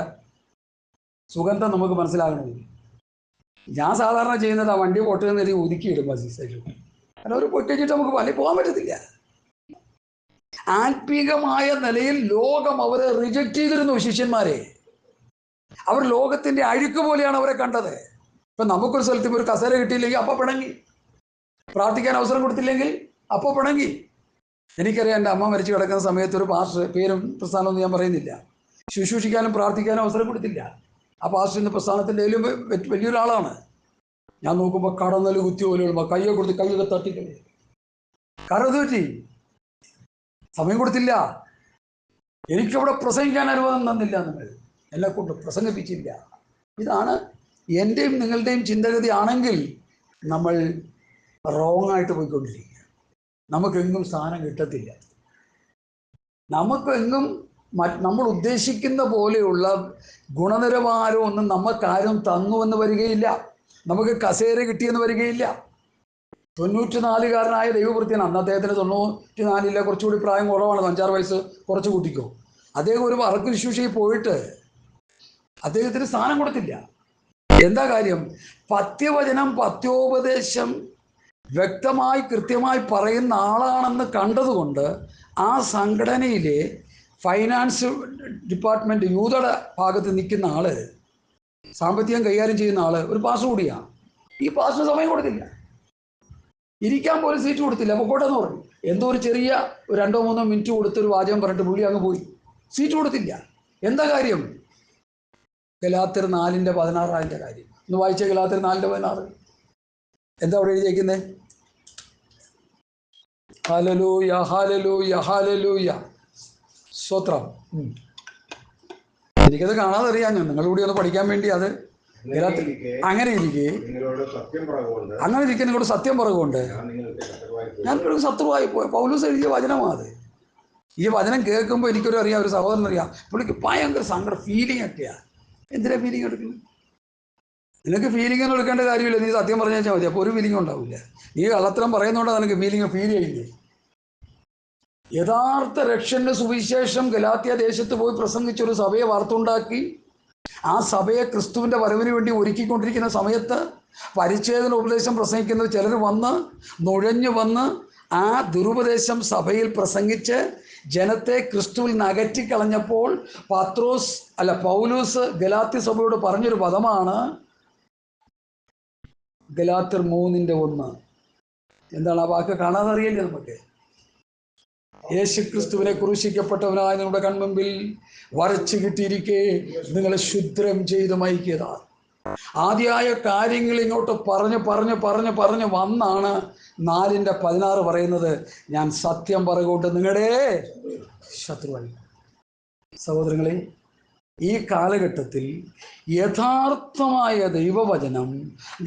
സുഗന്ധം നമുക്ക് മനസ്സിലാകണമെങ്കിൽ. ഞാൻ സാധാരണ ചെയ്യുന്നത് ആ വണ്ടി പൊട്ടുന്നതിൽ ഒതുക്കിയിടും സൈഡിൽ. കാരണം അവർ പോയി കഴിഞ്ഞിട്ട് നമുക്ക് വല്ല പോകാൻ പറ്റത്തില്ല. ആത്മീകമായ നിലയിൽ ലോകം അവരെ റിജക്റ്റ് ചെയ്തിരുന്നു. ശിഷ്യന്മാരെ അവർ ലോകത്തിൻ്റെ അഴുക്ക് പോലെയാണ് അവരെ കണ്ടത്. ഇപ്പം നമുക്കൊരു സ്ഥലത്ത് ഒരു കസേര കിട്ടിയില്ലെങ്കിൽ അപ്പോൾ പിണങ്ങി, പ്രാർത്ഥിക്കാൻ അവസരം കൊടുത്തില്ലെങ്കിൽ അപ്പോൾ പിണങ്ങി. എനിക്കറിയാം, എൻ്റെ അമ്മ മരിച്ചു കിടക്കുന്ന സമയത്ത് ഒരു പാസ്റ്റർ, പേരും പ്രസ്ഥാനമൊന്നും ഞാൻ പറയുന്നില്ല, ശുശ്രൂഷിക്കാനും പ്രാർത്ഥിക്കാനും അവസരം കൊടുത്തില്ല. ആ പാസ്റ്റർ ഇന്ന് പ്രസ്ഥാനത്തിൻ്റെ വലിയൊരാളാണ്. ഞാൻ നോക്കുമ്പോൾ കടന്നൽ കുത്തി പോലെയുള്ള കയ്യെ കൊടുത്ത് കയ്യൊക്കെ തട്ടിക്കളി. കാരണം അത് പറ്റി, സമയം കൊടുത്തില്ല. എനിക്കവിടെ പ്രസംഗിക്കാൻ അനുവാദം തന്നില്ല, നിങ്ങൾ എന്നെ കൊണ്ട് പ്രസംഗിപ്പിച്ചില്ല. ഇതാണ് എൻ്റെയും നിങ്ങളുടെയും ചിന്തഗതി ആണെങ്കിൽ നമ്മൾ റോങ്ങായിട്ട് പോയിക്കൊണ്ടിരിക്കുക. നമുക്കെങ്ങും സ്ഥാനം കിട്ടത്തില്ല. നമുക്കെങ്ങും നമ്മൾ ഉദ്ദേശിക്കുന്ന പോലെയുള്ള ഗുണനിലവാരമൊന്നും നമുക്കാരും തന്നുവെന്ന് വരികയില്ല. നമുക്ക് കസേര കിട്ടിയെന്ന് വരികയില്ല. 94കാരനായ ദൈവവൃത്തിയാണ്. അന്ന് അദ്ദേഹത്തിന് 94 കുറച്ചുകൂടി പ്രായം കുറവാണ്, 5-6 വയസ്സ് കുറച്ച് കൂട്ടിക്കോ. അദ്ദേഹം ഒരു വർക്ക് ശുശ്രൂഷയിൽ പോയിട്ട് അദ്ദേഹത്തിന് സ്ഥാനം കൊടുത്തില്ല. എന്താ കാര്യം? പത്യവചനം, പത്യോപദേശം വ്യക്തമായി കൃത്യമായി പറയുന്ന ആളാണെന്ന് കണ്ടതുകൊണ്ട് ആ സംഘടനയിലെ ഫൈനാൻസ് ഡിപ്പാർട്ട്മെൻറ്റ് യൂതയുടെ ഭാഗത്ത് നിൽക്കുന്ന ആള്, സാമ്പത്തികം കൈകാര്യം ചെയ്യുന്ന ആള് ഒരു പാസ്റ്റർ കൂടിയാണ്. ഈ പാസ്റ്റർ സമയം കൊടുത്തില്ല, ഇരിക്കാൻ പോലും സീറ്റ് കൊടുത്തില്ല. പൊക്കോട്ടെന്ന് പറഞ്ഞു. എന്തോ ഒരു ചെറിയ 2-3 മിനിറ്റ് കൊടുത്തൊരു വാചകം പറഞ്ഞിട്ട് പുള്ളി അങ്ങ് പോയി. സീറ്റ് കൊടുത്തില്ല. എന്താ കാര്യം? ഗലാത്യർ 4:16 കാര്യം ഒന്ന് വായിച്ച. ഗലാത്യർ 4:16 എന്താ അവിടെ എഴുതിയേക്കുന്നത്? ഹല്ലേലൂയ, ഹല്ലേലൂയ, ഹല്ലേലൂയ, സ്തോത്രം. എനിക്കത് കാണാതെ അറിയാം. ഞാൻ നിങ്ങളുടെ ഒന്ന് പഠിക്കാൻ വേണ്ടി അത് അങ്ങനെ ഇരിക്കെ നിങ്ങളുടെ സത്യം പറയുകൊണ്ട് ഞാൻ ശത്രുവായി പോയി. പൗലോസ് എഴുതിയ വചനമാണ്. ഈ വചനം കേൾക്കുമ്പോൾ എനിക്കൊരു അറിയാം, ഒരു സഹോദരനറിയാം, പുള്ളിക്ക് ഭയങ്കര സങ്കടം, ഫീലിംഗ് ഒക്കെയാണ്. എന്തിനാ ഫീലിംഗ് എടുക്കുന്നത്? നിനക്ക് ഫീലിംഗ് ഒന്നും എടുക്കേണ്ട കാര്യമില്ല. നീ സത്യം പറഞ്ഞു വെച്ചാൽ മതി, അപ്പോൾ ഒരു ഫീലിംഗ് ഉണ്ടാവില്ല. നീ കള്ളത്തരം പറയുന്നതുകൊണ്ടാണ് നിനക്ക് ഫീൽ ചെയ്യുന്നത്. യഥാർത്ഥ രക്ഷന്റെ സുവിശേഷം ഗലാത്യ ദേശത്ത് പോയി പ്രസംഗിച്ചൊരു സഭയെ വാർത്തുണ്ടാക്കി ആ സഭയെ ക്രിസ്തുവിൻ്റെ വരവിന് വേണ്ടി ഒരുക്കിക്കൊണ്ടിരിക്കുന്ന സമയത്ത് പരിച്ഛേദന ഉപദേശം പ്രസംഗിക്കുന്ന ചിലർ നുഴഞ്ഞു വന്ന് ആ ദുരുപദേശം സഭയിൽ പ്രസംഗിച്ച് ജനത്തെ ക്രിസ്തുവിൽ നിന്ന് അകറ്റിക്കളഞ്ഞപ്പോൾ പൗലോസ് ഗലാത്യ സഭയോട് പറഞ്ഞൊരു പദമാണ് ഗലാത്യർ 3:1. എന്താണ് ആ വാക്ക്? കാണാതെ അറിയില്ലേ നമുക്ക്? യേശു ക്രിസ്തുവിനെ ക്രൂശിക്കപ്പെട്ടവനായ നമ്മുടെ കൺമുമ്പിൽ വരച്ചു കിട്ടിയിരിക്കെ നിങ്ങളെ ശുദ്രം ചെയ്ത് മയക്കിയതാണ്. ആദ്യമായ കാര്യങ്ങൾ ഇങ്ങോട്ട് പറഞ്ഞ് വന്നാണ് 4:16 പറയുന്നത്, ഞാൻ സത്യം പറയുകൊണ്ട് നിങ്ങളുടെ ശത്രുവായി. സഹോദരങ്ങളെ, ഈ കാലഘട്ടത്തിൽ യഥാർത്ഥമായ ദൈവവചനം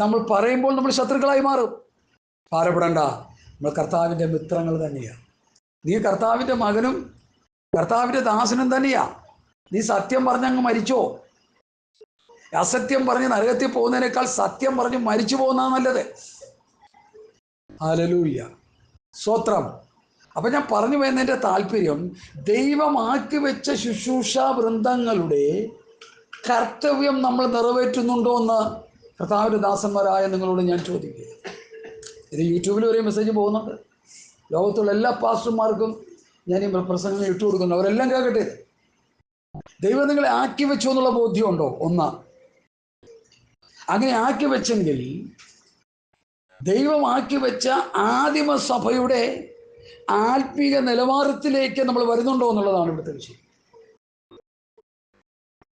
നമ്മൾ പറയുമ്പോൾ നമ്മൾ ശത്രുക്കളായി മാറും. ഭാരപ്പെടേണ്ട, നമ്മൾ കർത്താവിൻ്റെ മിത്രങ്ങൾ തന്നെയാണ്. നീ കർത്താവിൻ്റെ മകനും കർത്താവിൻ്റെ ദാസനും തന്നെയാ. നീ സത്യം പറഞ്ഞങ്ങ് മരിച്ചോ? അസത്യം പറഞ്ഞ് നരകത്തിൽ പോകുന്നതിനേക്കാൾ സത്യം പറഞ്ഞ് മരിച്ചു പോകുന്നതാണ് നല്ലത്. ഹല്ലേലൂയ, സ്തോത്രം. അപ്പം ഞാൻ പറഞ്ഞു വരുന്നതിൻ്റെ താല്പര്യം, ദൈവമാക്കി വെച്ച ശുശ്രൂഷ വൃന്ദങ്ങളുടെ കർത്തവ്യം നമ്മൾ നിറവേറ്റുന്നുണ്ടോ എന്ന് കർത്താവിൻ്റെ ദാസന്മാരായ നിങ്ങളോട് ഞാൻ ചോദിക്കുക. ഇത് യൂട്യൂബിൽ വരെ മെസ്സേജ് പോകുന്നുണ്ട്. ലോകത്തുള്ള എല്ലാ പാസ്റ്റർമാർക്കും ഞാൻ ഈ പ്രസംഗങ്ങൾ ഇട്ടു കൊടുക്കുന്നു. അവരെല്ലാം കേൾക്കട്ടെ. ദൈവം നിങ്ങളെ ആക്കി വെച്ചു എന്നുള്ള ബോധ്യമുണ്ടോ? ഒന്ന്, അങ്ങനെ ആക്കി വെച്ചെങ്കിൽ ദൈവം ആക്കി വെച്ച ആദിമ സഭയുടെ ആത്മീക നിലവാരത്തിലേക്ക് നമ്മൾ വരുന്നുണ്ടോ എന്നുള്ളതാണ് ഇവിടുത്തെ വിഷയം.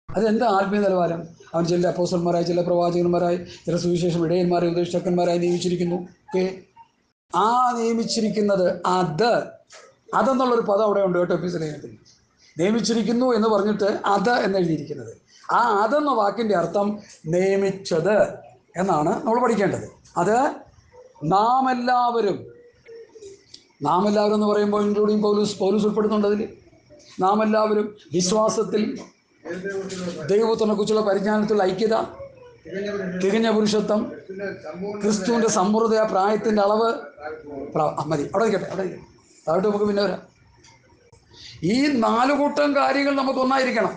അതെന്താ ആത്മീയ നിലവാരം? അവൻ ചില അപ്പോസ്തലന്മാരായി, ചില പ്രവാചകന്മാരായി, ചില സുവിശേഷം ഇടയന്മാരെ ഉപദേഷ്ടാക്കന്മാരായി നിയമിച്ചിരിക്കുന്നു. ഓക്കെ, ആ നിയമിച്ചിരിക്കുന്നത് അതെന്നുള്ളൊരു പദം അവിടെ ഉണ്ട് കേട്ടോ. എപ്പിസോഡിൽ നിയമിച്ചിരിക്കുന്നു എന്ന് പറഞ്ഞിട്ട് അത് എന്നെഴുതിയിരിക്കുന്നത്. ആ അതെന്ന വാക്കിൻ്റെ അർത്ഥം നിയമിച്ചത് എന്നാണ് നമ്മൾ പഠിക്കേണ്ടത്. അത് നാം എല്ലാവരും എന്ന് പറയുമ്പോൾ ഇൻക്ലൂഡിങ് പൗലൂസ് ഉൾപ്പെടുന്നുണ്ട് അതിൽ. നാം എല്ലാവരും വിശ്വാസത്തിൽ ദൈവപുത്രനെ കുറിച്ചുള്ള പരിജ്ഞാനത്തിലുള്ള ഐക്യത, തികഞ്ഞ പുരുഷത്വം, ക്രിസ്തുവിൻ്റെ സമൃദ്ധ പ്രായത്തിൻ്റെ അളവ് മതി. അവിടെ കേട്ടെ, അവിടെ നമുക്ക് പിന്നെ വരാം. ഈ 4 കൂട്ടം കാര്യങ്ങൾ നമുക്ക് ഒന്നായിരിക്കണം.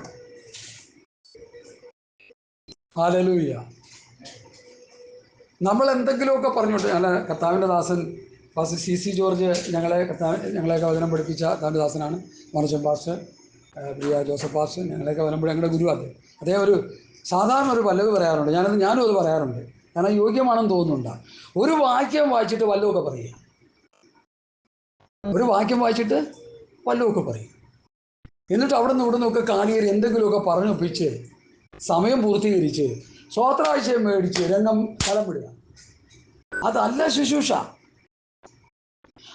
ഹല്ലേലൂയ. നമ്മൾ എന്തെങ്കിലുമൊക്കെ പറഞ്ഞോട്ടെ. അല്ല, കർത്താവിൻ്റെ ദാസൻ പാസ്റ്റർ CC ജോർജ് ഞങ്ങളെയൊക്കെ വചനം പഠിപ്പിച്ച കർത്താവിൻ്റെ ദാസനാണ്. മനോജൻ പാസ്റ്റർ, പ്രിയ ജോസഫ് പാസ്റ്റർ, ഞങ്ങളെയൊക്കെ വചനം ഞങ്ങളുടെ ഗുരു അദ്ദേഹം ഒരു സാധാരണ ഒരു പല്ലവി പറയാറുണ്ട്. ഞാനും അത് പറയാറുണ്ട്. കാരണം യോഗ്യമാണെന്ന് തോന്നുന്നുണ്ട്. ഒരു വാക്യം വായിച്ചിട്ട് വല്ലതുമൊക്കെ പറയുക. ഒരു വാക്യം വായിച്ചിട്ട് വല്ലതുമൊക്കെ പറയും. എന്നിട്ട് അവിടെ നിന്ന് ഇവിടെ നിന്നൊക്കെ കാണിയേറി എന്തെങ്കിലുമൊക്കെ പറഞ്ഞൊപ്പിച്ച് സമയം പൂർത്തീകരിച്ച് സ്വോത്രാഴ്ചയം മേടിച്ച് രംഗം ഫലം വിടുക. അതല്ല ശുശ്രൂഷ.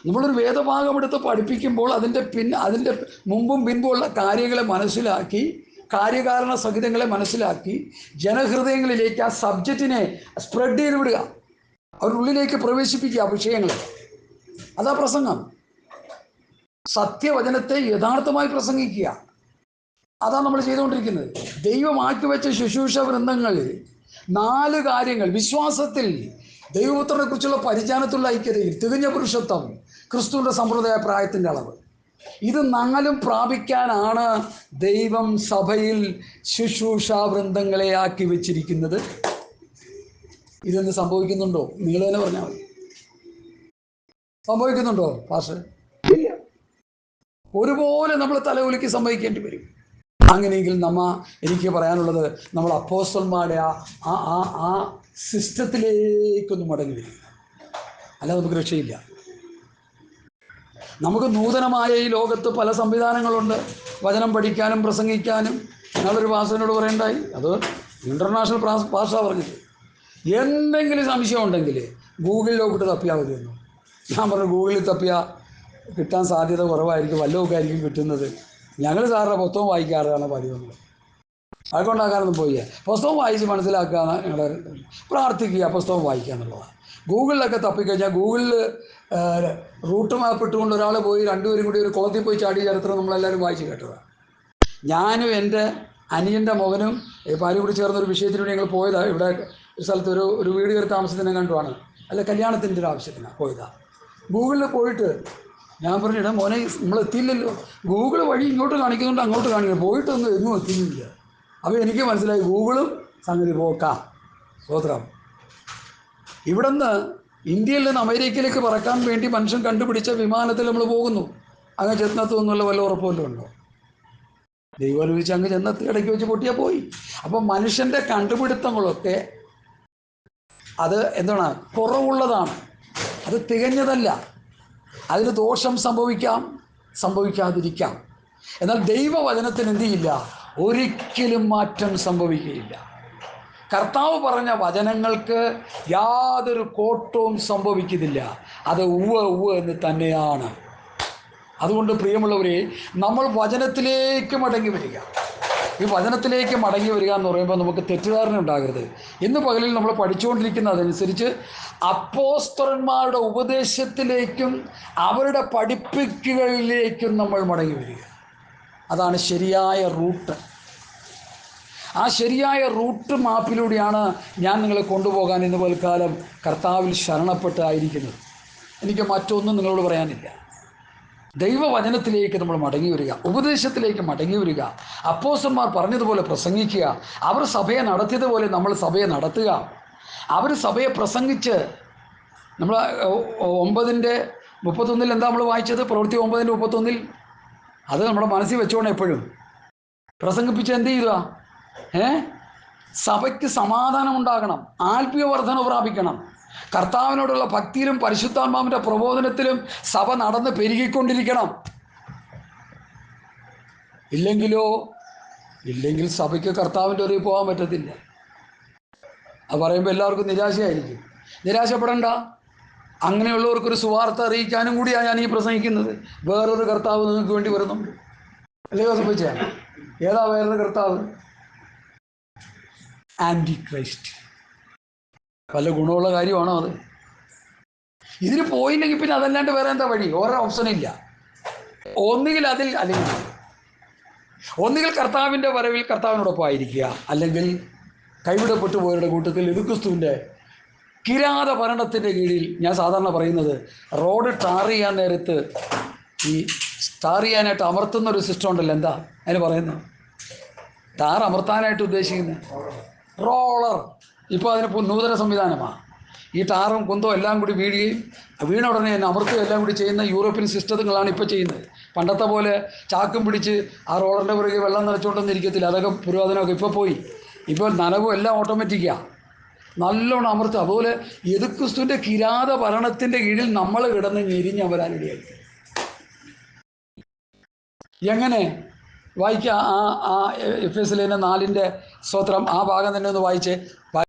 നമ്മളൊരു വേദഭാഗം എടുത്ത് പഠിപ്പിക്കുമ്പോൾ അതിൻ്റെ മുമ്പും പിൻപുമുള്ള കാര്യങ്ങളെ മനസ്സിലാക്കി, കാര്യകാരണ സഹിതങ്ങളെ മനസ്സിലാക്കി ജനഹൃദയങ്ങളിലേക്ക് ആ സബ്ജക്റ്റിനെ സ്പ്രെഡ് ചെയ്ത് വിടുക, അവരുടെ ഉള്ളിലേക്ക് പ്രവേശിപ്പിക്കുക വിഷയങ്ങളെ. അതാ പ്രസംഗം. സത്യവചനത്തെ യഥാർത്ഥമായി പ്രസംഗിക്കുക. അതാണ് നമ്മൾ ചെയ്തുകൊണ്ടിരിക്കുന്നത്. ദൈവമാക്കി വെച്ച ശുശ്രൂഷ വൃന്ദങ്ങളിൽ 4 കാര്യങ്ങൾ: വിശ്വാസത്തിൽ, ദൈവപുത്രനെ കുറിച്ചുള്ള പരിജ്ഞാനത്തിലുള്ള ഐക്യതയിൽ, തികഞ്ഞ പുരുഷത്വം, ക്രിസ്തുവിൻ്റെ സമ്പ്രദായ പ്രായത്തിൻ്റെ അളവ്. ഇത് 4 പ്രാപിക്കാനാണ് ദൈവം സഭയിൽ ശുശ്രൂഷ വൃന്ദങ്ങളെ ആക്കി വെച്ചിരിക്കുന്നത്. ഇതൊന്ന് സംഭവിക്കുന്നുണ്ടോ? നിങ്ങൾ തന്നെ പറഞ്ഞാൽ മതി. സംഭവിക്കുന്നുണ്ടോ പാസ്റ്റർ? ഇല്ല. ഒരുപോലെ നമ്മൾ തലകുലുക്കി സംഭവിക്കേണ്ടി വരും. അങ്ങനെയെങ്കിൽ എനിക്ക് പറയാനുള്ളത്, നമ്മൾ അപ്പോസ്തലന്മാരുടെ ആ സിസ്റ്റത്തിലേക്കൊന്ന് മടങ്ങി വരും. അല്ലാതെ നമുക്ക് രക്ഷയില്ല. നമുക്ക് നൂതനമായ ഈ ലോകത്ത് പല സംവിധാനങ്ങളുണ്ട് വചനം പഠിക്കാനും പ്രസംഗിക്കാനും. ഞങ്ങളൊരു പാസ്റ്ററിനോട് പറയണ്ടായി, അത് ഇൻ്റർനാഷണൽ പാസ്റ്ററാണ് പറഞ്ഞത്, എന്തെങ്കിലും സംശയം ഉണ്ടെങ്കിൽ ഗൂഗിളിലോട്ട് തപ്പിയാൽ മതിയെന്നു. ഞാൻ പറഞ്ഞു, ഗൂഗിളിൽ തപ്പിയാൽ കിട്ടാൻ സാധ്യത കുറവായിരിക്കും, വല്ലതൊക്കെ ആയിരിക്കും കിട്ടുന്നത്. ഞങ്ങൾ സാറിൻ്റെ പുസ്തകം വായിക്കാറാണ് പതിവെന്ന്. അതുകൊണ്ടാക്കാനൊന്നും പോയി പുസ്തകം വായിച്ച് മനസ്സിലാക്കുക, ഞങ്ങൾ പ്രാർത്ഥിക്കുക, പുസ്തകം വായിക്കുക എന്നുള്ളതാണ്. ഗൂഗിളിലൊക്കെ തപ്പിക്കഴിഞ്ഞാൽ ഗൂഗിളിൽ റൂട്ട് മാപ്പ് ഇട്ടുകൊണ്ട് ഒരാൾ പോയി 2 പേരും കൂടി ഒരു കുളത്തിൽ പോയി ചാടിയ ചരിത്രം നമ്മളെല്ലാവരും വായിച്ച് കേട്ടതാണ്. ഞാനും എൻ്റെ അനിയൻ്റെ മകനും പാലും കൂടി ചേർന്നൊരു വിഷയത്തിന് വേണ്ടി ഞങ്ങൾ പോയതാണ്. ഇവിടെ ഒരു സ്ഥലത്ത് ഒരു വീട് കയറി താമസത്തിന് കണ്ടുവാണ്, അല്ല കല്യാണത്തിൻ്റെ ഒരു ആവശ്യത്തിനാണ് പോയതാണ്. ഗൂഗിളിൽ പോയിട്ട് ഞാൻ പറഞ്ഞിടാം, മോനെ നമ്മളെത്തിയില്ലല്ലോ, ഗൂഗിൾ വഴി ഇങ്ങോട്ട് കാണിക്കുന്നുണ്ട് അങ്ങോട്ട് കാണിക്കുന്നു, പോയിട്ടൊന്നും എങ്ങും എത്തിയില്ല. അപ്പോൾ എനിക്ക് മനസ്സിലായി, ഗൂഗിളും സംഗതി പോക്കാം. സ്വോത്രം. ഇവിടുന്ന് ഇന്ത്യയിൽ നിന്ന് അമേരിക്കയിലേക്ക് പറക്കാൻ വേണ്ടി മനുഷ്യൻ കണ്ടുപിടിച്ച വിമാനത്തിൽ നമ്മൾ പോകുന്നു. അങ്ങ് ചെന്നെത്തുമെന്നുള്ള വല്ല ഉറപ്പുമല്ലോ ഉണ്ടോ? ദൈവം അനുഭവിച്ച് അങ്ങ് ചെന്നെത്തി ഇടയ്ക്ക് വെച്ച് പൊട്ടിയാൽ പോയി. അപ്പം മനുഷ്യൻ്റെ കണ്ടുപിടുത്തങ്ങളൊക്കെ അത് എന്താണ്? കുറവുള്ളതാണ്, അത് തികഞ്ഞതല്ല. അതിന് ദോഷം സംഭവിക്കാതിരിക്കാം. എന്നാൽ ദൈവവചനത്തിന് എന്ത് ചെയ്യില്ല? ഒരിക്കലും മാറ്റം സംഭവിക്കുകയില്ല. കർത്താവ് പറഞ്ഞ വചനങ്ങൾക്ക് യാതൊരു കോട്ടവും സംഭവിക്കുന്നില്ല. അത് ഉവ്വ് എന്ന് തന്നെയാണ്. അതുകൊണ്ട് പ്രിയമുള്ളവരെ, നമ്മൾ വചനത്തിലേക്ക് മടങ്ങി വരിക. ഈ വചനത്തിലേക്ക് മടങ്ങി വരിക എന്ന് പറയുമ്പോൾ നമുക്ക് തെറ്റിദ്ധാരണ ഉണ്ടാകരുത്. ഇന്ന് പകലിൽ നമ്മൾ പഠിച്ചുകൊണ്ടിരിക്കുന്നതനുസരിച്ച് അപ്പോസ്തലന്മാരുടെ ഉപദേശത്തിലേക്കും അവരുടെ പഠിപ്പിക്കലിലേക്കും നമ്മൾ മടങ്ങി വരിക. അതാണ് ശരിയായ റൂട്ട്. ആ ശരിയായ റൂട്ട് മാപ്പിലൂടെയാണ് ഞാൻ നിങ്ങളെ കൊണ്ടുപോകാൻ ഇന്ന് പൽക്കാലം കർത്താവിൽ ശരണപ്പെട്ടായിരിക്കുന്നത്. എനിക്ക് മറ്റൊന്നും നിങ്ങളോട് പറയാനില്ല. ദൈവവചനത്തിലേക്ക് നമ്മൾ മടങ്ങി വരിക, ഉപദേശത്തിലേക്ക് മടങ്ങി വരിക, അപ്പോസ്തലന്മാർ പറഞ്ഞതുപോലെ പ്രസംഗിക്കുക, അവർ സഭയെ നടത്തിയതുപോലെ നമ്മൾ സഭയെ നടത്തുക. അവർ സഭയെ പ്രസംഗിച്ച് നമ്മൾ 9:31 എന്താ നമ്മൾ വായിച്ചത്? പ്രവൃത്തി 9:31. അത് നമ്മുടെ മനസ്സിൽ വെച്ചോണം. എപ്പോഴും പ്രസംഗിപ്പിച്ച് എന്ത് ചെയ്യുക? സഭയ്ക്ക് സമാധാനം ഉണ്ടാകണം, ആത്മീയ വർധന പ്രാപിക്കണം, കർത്താവിനോടുള്ള ഭക്തിയിലും പരിശുദ്ധാത്മാവിൻ്റെ പ്രബോധനത്തിലും സഭ നടന്ന് പെരുകിക്കൊണ്ടിരിക്കണം. ഇല്ലെങ്കിൽ സഭയ്ക്ക് കർത്താവിൻ്റെ ഒരു പോകാൻ പറ്റത്തില്ല. അത് പറയുമ്പോൾ എല്ലാവർക്കും നിരാശയായിരിക്കും. നിരാശപ്പെടണ്ട. അങ്ങനെയുള്ളവർക്കൊരു സുവാർത്ത അറിയിക്കാനും കൂടിയാണ് ഞാൻ ഈ പ്രസംഗിക്കുന്നത്. വേറൊരു കർത്താവ് നിങ്ങൾക്ക് വേണ്ടി വരുന്നുണ്ട്. അല്ലേ ജോസഫച്ച? ഏതാ വേറൊരു കർത്താവ്? Antichrist. വല്ല ഗുണമുള്ള കാര്യമാണോ അത്? ഇതിന് പോയില്ലെങ്കിൽ പിന്നെ അതല്ലാണ്ട് വേറെ എന്താ വഴി? ഓരോ ഓപ്ഷനില്ല. ഒന്നുകിൽ അതിൽ, അല്ലെങ്കിൽ ഒന്നുകിൽ കർത്താവിൻ്റെ വരവിൽ കർത്താവിനോടൊപ്പം ആയിരിക്കുക, അല്ലെങ്കിൽ കൈവിടപ്പെട്ടു പോയവരുടെ കൂട്ടത്തിൽ യേശുക്രിസ്തുവിൻ്റെ കിരാത ഭരണത്തിൻ്റെ കീഴിൽ. ഞാൻ സാധാരണ പറയുന്നത്, റോഡ് ടാർ ചെയ്യാൻ നേരത്ത് ഈ ടാർ ചെയ്യാനായിട്ട് അമർത്തുന്ന ഒരു സിസ്റ്റം ഉണ്ടല്ലോ, എന്താ അതിന് പറയുന്നത്? ടാർ അമർത്താനായിട്ട് ഉദ്ദേശിക്കുന്നത് റോളർ. ഇപ്പോൾ അതിന് നൂതന സംവിധാനമാണ്. ഈ ടാറും കുന്തവും എല്ലാം കൂടി വീഴുകയും വീണ ഉടനെ തന്നെ അമർത്തുകയും എല്ലാം കൂടി ചെയ്യുന്ന യൂറോപ്യൻ സിസ്റ്റങ്ങളാണ് ഇപ്പോൾ ചെയ്യുന്നത്. പണ്ടത്തെ പോലെ ചാക്കും പിടിച്ച് ആ റോളറിൻ്റെ പുറകെ വെള്ളം നിറച്ചുകൊണ്ടൊന്നും ഇരിക്കത്തില്ല. അതൊക്കെ പുരാതനമൊക്കെ ഇപ്പോൾ പോയി. ഇപ്പോൾ നനവും എല്ലാം ഓട്ടോമാറ്റിക്കാണ്. നല്ലോണം അമർത്തുക. അതുപോലെ യേശുക്രിസ്തുവിൻ്റെ കിരാത ഭരണത്തിൻ്റെ കീഴിൽ നമ്മൾ കിടന്ന് ഞെരിഞ്ഞ് വരാനിടയായി. എങ്ങനെ വായിക്കുക? ആ എഫെസ്യർ 4:4 സ്തോത്രം, ആ ഭാഗം തന്നെ ഒന്ന് വായിച്ചേ.